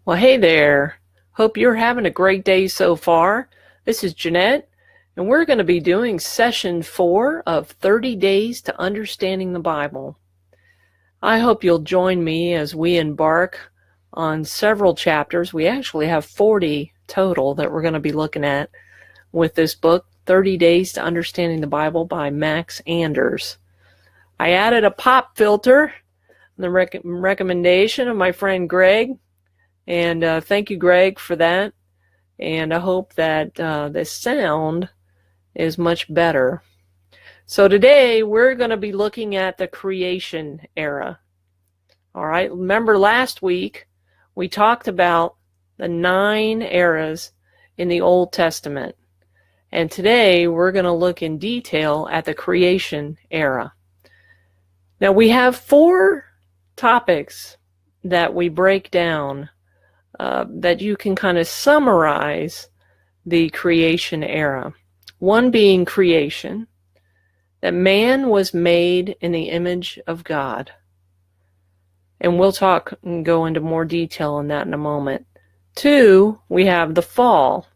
Well, hey there. Hope you're having a great day so far. This is Jeanette, and we're going to be doing session 4 of 30 Days to Understanding the Bible. I hope you'll join me as we embark on several chapters. We actually have 40 total that we're going to be looking at with this book, 30 Days to Understanding the Bible by Max Anders. I added a pop filter, the recommendation of my friend Greg. And thank you, Greg, for that. And I hope that the sound is much better. So today we're going to be looking at the creation era. All right. Remember last week we talked about the 9 eras in the Old Testament. And today we're going to look in detail at the creation era. Now we have 4 topics that we break down that you can kind of summarize the creation era. One being creation, that man was made in the image of God. And we'll talk and go into more detail on that in a moment. 2, we have the fall.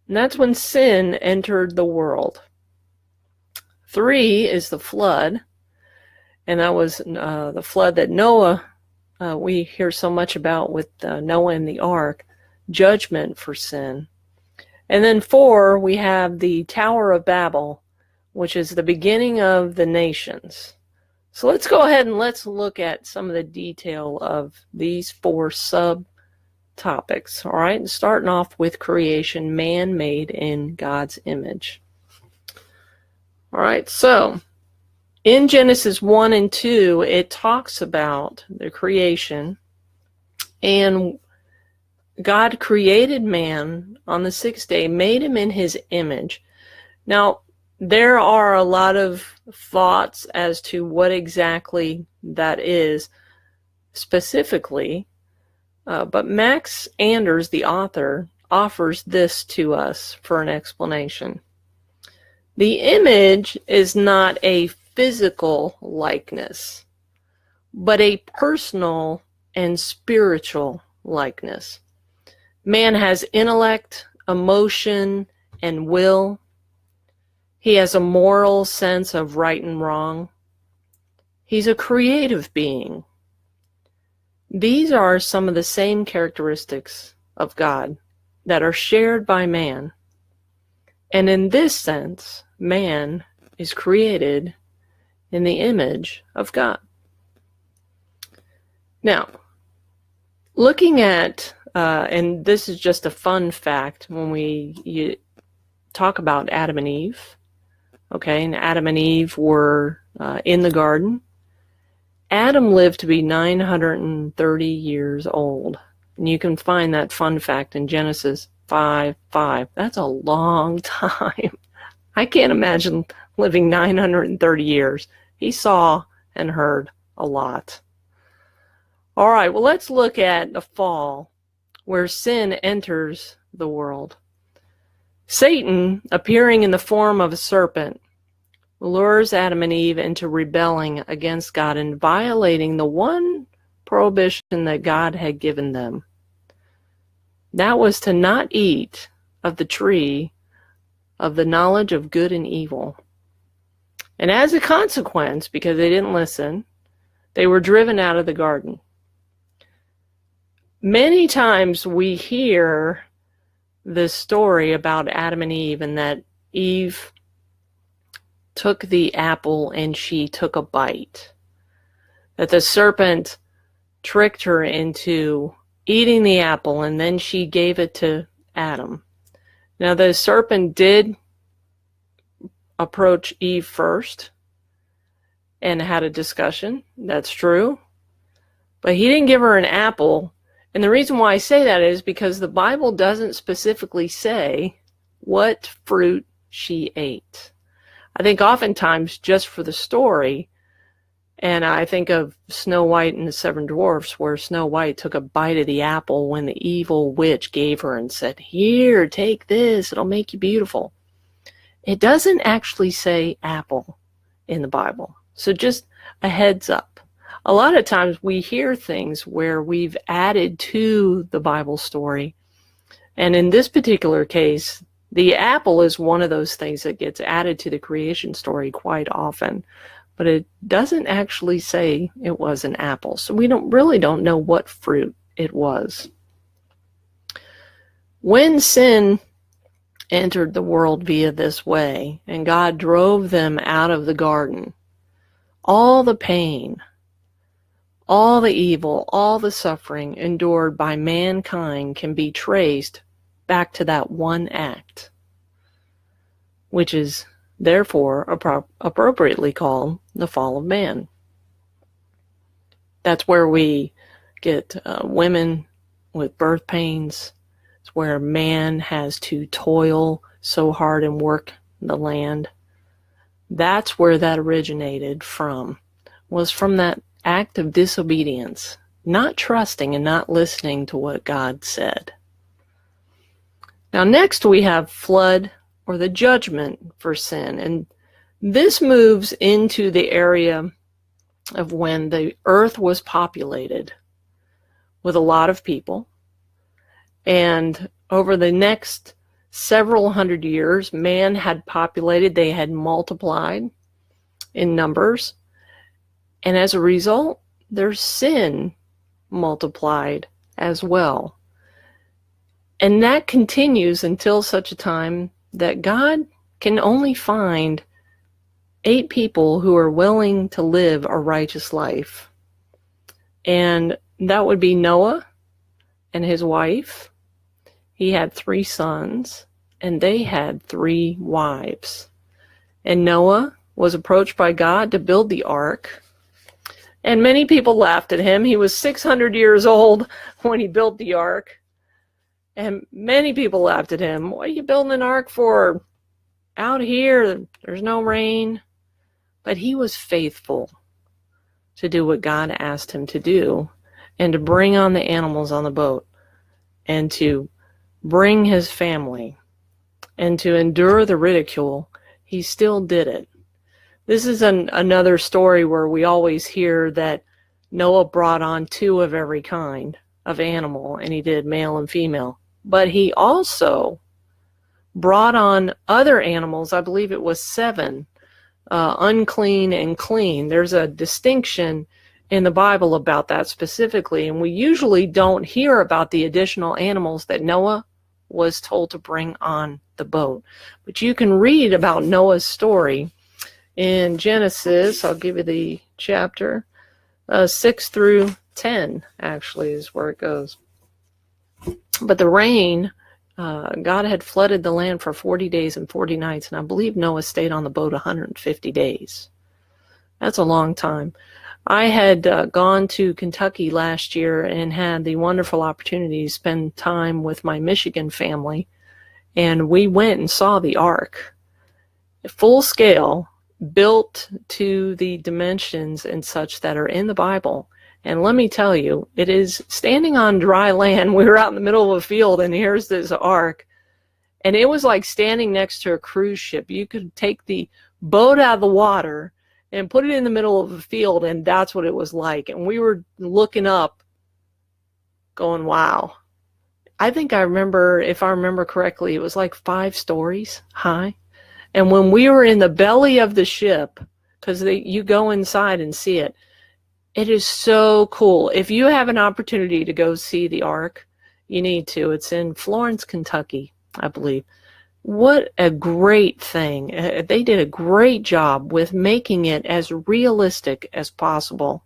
And that's when sin entered the world. 3 is the flood. And that was the flood that Noah we hear so much about with Noah and the ark, judgment for sin. And then 4, we have the Tower of Babel, which is the beginning of the nations. So let's go ahead and let's look at some of the detail of these 4 subtopics. All right, and starting off with creation, man made in God's image. All right, so in Genesis 1 and 2, it talks about the creation, and God created man on the 6th day, made him in his image. Now, there are a lot of thoughts as to what exactly that is specifically, but Max Anders, the author, offers this to us for an explanation. The image is not a physical likeness, but a personal and spiritual likeness. Man has intellect, emotion, and will. He has a moral sense of right and wrong. He's a creative being. These are some of the same characteristics of God that are shared by man. And in this sense, man is created in the image of God. Now, looking at, and this is just a fun fact when you talk about Adam and Eve, okay, and Adam and Eve were in the garden. Adam lived to be 930 years old. And you can find that fun fact in Genesis 5:5. That's a long time. I can't imagine living 930 years. He saw and heard a lot. All right, well, let's look at the fall, where sin enters the world. Satan, appearing in the form of a serpent, lures Adam and Eve into rebelling against God and violating the one prohibition that God had given them. That was to not eat of the tree of the knowledge of good and evil. And as a consequence, because they didn't listen, they were driven out of the garden. Many times we hear this story about Adam and Eve, and that Eve took the apple and she took a bite. That the serpent tricked her into eating the apple, and then she gave it to Adam. Now, the serpent did approach Eve first and had a discussion. That's true. But he didn't give her an apple. And the reason why I say that is because the Bible doesn't specifically say what fruit she ate. I think oftentimes just for the story, and I think of Snow White and the Seven Dwarfs, where Snow White took a bite of the apple when the evil witch gave her and said, "Here, take this, it'll make you beautiful." It doesn't actually say apple in the Bible. So just a heads up. a lot of times we hear things where we've added to the Bible story. And in this particular case, the apple is one of those things that gets added to the creation story quite often. But it doesn't actually say it was an apple. So we really don't know what fruit it was. When sin entered the world via this way, and God drove them out of the garden, all the pain, all the evil, all the suffering endured by mankind can be traced back to that one act, which is therefore appropriately called the fall of man. That's where we get women with birth pains. It's where man has to toil so hard and work the land. That's where that originated from, was from that act of disobedience, not trusting and not listening to what God said. Now next we have flood, or the judgment for sin. And this moves into the area of when the earth was populated with a lot of people. And over the next several hundred years, man had populated, they had multiplied in numbers. And as a result, their sin multiplied as well. And that continues until such a time that God can only find 8 people who are willing to live a righteous life. And that would be Noah and his wife. He had 3 sons, and they had 3 wives. And Noah was approached by God to build the ark. And many people laughed at him. He was 600 years old when he built the ark. And many people laughed at him. What are you building an ark for? Out here, there's no rain. But he was faithful to do what God asked him to do, and to bring on the animals on the boat, and to bring his family, and to endure the ridicule. He still did it. This is another story where we always hear that Noah brought on 2 of every kind of animal, and he did male and female. But he also brought on other animals. I believe it was 7, unclean and clean. There's a distinction in the Bible about that specifically, and we usually don't hear about the additional animals that Noah was told to bring on the boat. But you can read about Noah's story in Genesis. I'll give you the chapter. 6 through 10 actually is where it goes. But the rain, God had flooded the land for 40 days and 40 nights, and I believe Noah stayed on the boat 150 days. That's a long time. I had gone to Kentucky last year and had the wonderful opportunity to spend time with my Michigan family, and we went and saw the ark, full scale, built to the dimensions and such that are in the Bible. And let me tell you, it is standing on dry land. We were out in the middle of a field, and here's this ark. And it was like standing next to a cruise ship. You could take the boat out of the water and put it in the middle of a field, and that's what it was like. And we were looking up, going, wow. I think I remember, if I remember correctly, it was like 5 stories high. And when we were in the belly of the ship, because you go inside and see it, it is so cool. If you have an opportunity to go see the ark, you need to. It's in Florence, Kentucky, I believe. What a great thing. They did a great job with making it as realistic as possible.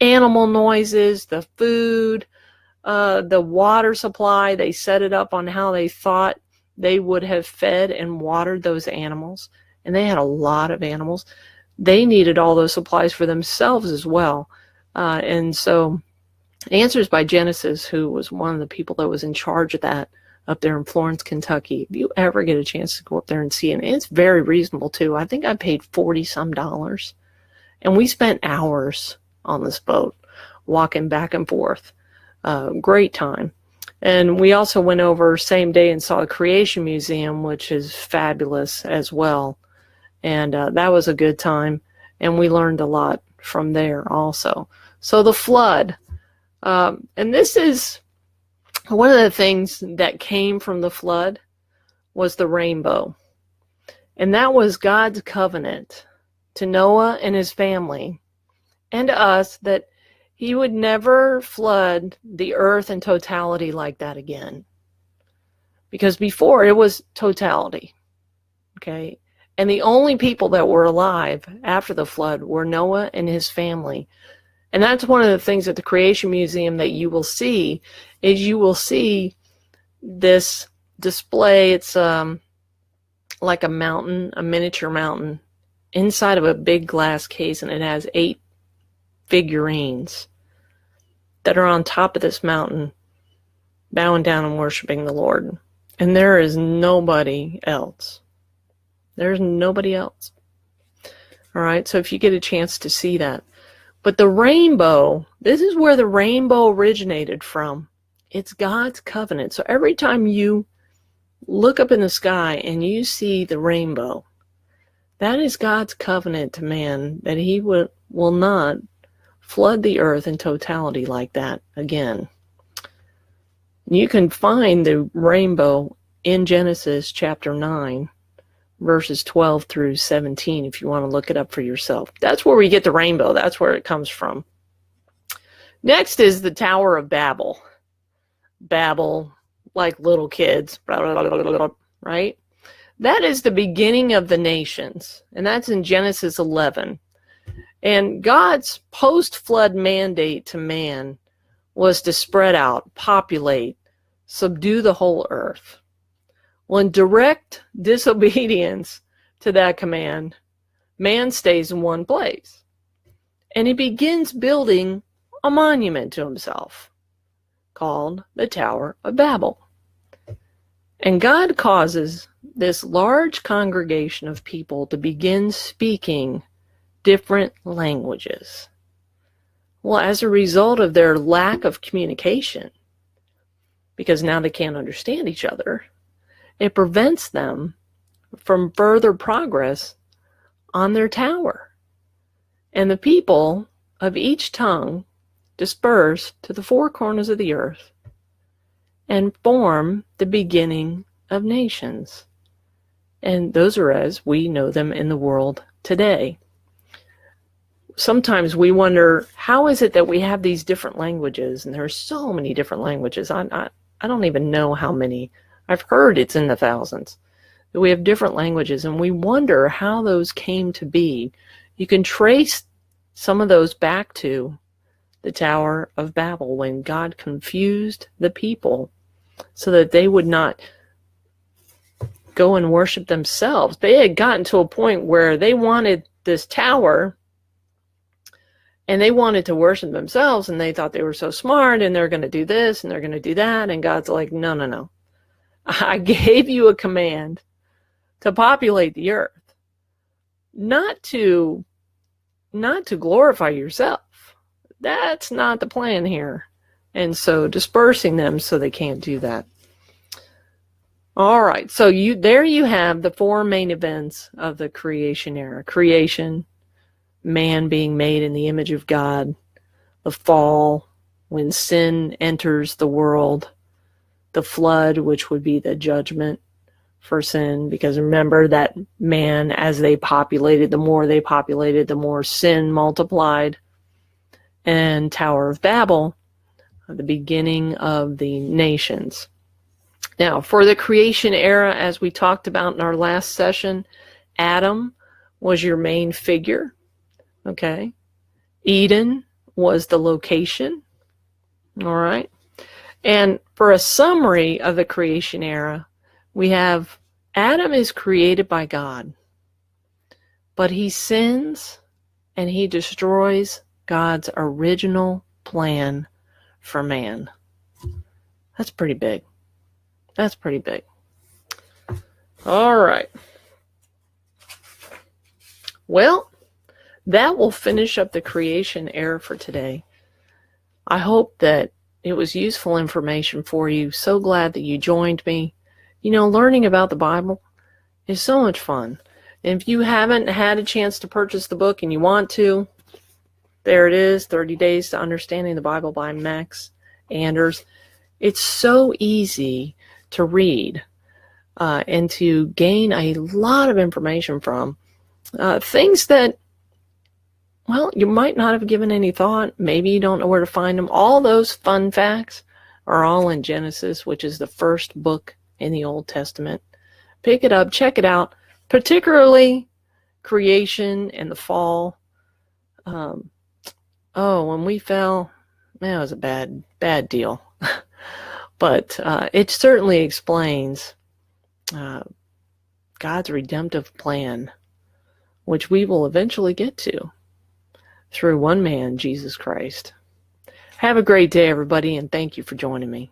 Animal noises, the food, the water supply, they set it up on how they thought they would have fed and watered those animals. And they had a lot of animals. They needed all those supplies for themselves as well. And so Answers by Genesis, who was one of the people that was in charge of that up there in Florence, Kentucky. If you ever get a chance to go up there and see it, it's very reasonable too. I think I paid $40-some. And we spent hours on this boat walking back and forth. Great time. And we also went over same day and saw the Creation Museum, which is fabulous as well. And that was a good time. And we learned a lot from there also. So the flood, and this is one of the things that came from the flood was the rainbow. And that was God's covenant to Noah and his family and to us that he would never flood the earth in totality like that again. Because before it was totality. Okay? And the only people that were alive after the flood were Noah and his family. And that's one of the things at the Creation Museum that you will see is you will see this display. It's like a mountain, a miniature mountain, inside of a big glass case, and it has 8 figurines that are on top of this mountain, bowing down and worshiping the Lord. And there is nobody else. There's nobody else. All right, so if you get a chance to see that. But the rainbow, this is where the rainbow originated from. It's God's covenant. So every time you look up in the sky and you see the rainbow, that is God's covenant to man that he will not flood the earth in totality like that again. You can find the rainbow in Genesis chapter 9, verses 12 through 17, if you want to look it up for yourself. That's where we get the rainbow. That's where it comes from. Next is the Tower of Babel. Babel, like little kids, right? That is the beginning of the nations, and that's in Genesis 11. And God's post-flood mandate to man was to spread out, populate, subdue the whole earth. Well, in direct disobedience to that command, man stays in one place. And he begins building a monument to himself called the Tower of Babel. And God causes this large congregation of people to begin speaking different languages. Well, as a result of their lack of communication, because now they can't understand each other, it prevents them from further progress on their tower. And the people of each tongue disperse to the 4 corners of the earth and form the beginning of nations. And those are as we know them in the world today. Sometimes we wonder, how is it that we have these different languages? And there are so many different languages. I don't even know how many. I've heard it's in the thousands. That we have different languages, and we wonder how those came to be. You can trace some of those back to the Tower of Babel, when God confused the people so that they would not go and worship themselves. They had gotten to a point where they wanted this tower and they wanted to worship themselves, and they thought they were so smart and they're going to do this and they're going to do that. And God's like, no, no, no. I gave you a command to populate the earth, not to glorify yourself. That's not the plan here. And so dispersing them so they can't do that. All right, so there you have the 4 main events of the creation era. Creation, man being made in the image of God, the fall, when sin enters the world, the flood, which would be the judgment for sin, because remember that man, as they populated, the more sin multiplied. And Tower of Babel, the beginning of the nations. Now, for the creation era, as we talked about in our last session, Adam was your main figure. Okay. Eden was the location. All right. And for a summary of the creation era, we have Adam is created by God, but he sins and he destroys God's original plan for man. That's pretty big. That's pretty big. All right. Well, that will finish up the creation era for today. I hope that it was useful information for you. So glad that you joined me. You know, learning about the Bible is so much fun. And if you haven't had a chance to purchase the book and you want to, There it is, 30 Days to Understanding the Bible by Max Anders. It's so easy to read and to gain a lot of information from. Things that, well, you might not have given any thought. Maybe you don't know where to find them. All those fun facts are all in Genesis, which is the first book in the Old Testament. Pick it up, check it out, particularly creation and the fall. When we fell, man, it was a bad deal. But it certainly explains God's redemptive plan, which we will eventually get to through one man, Jesus Christ. Have a great day, everybody, and thank you for joining me.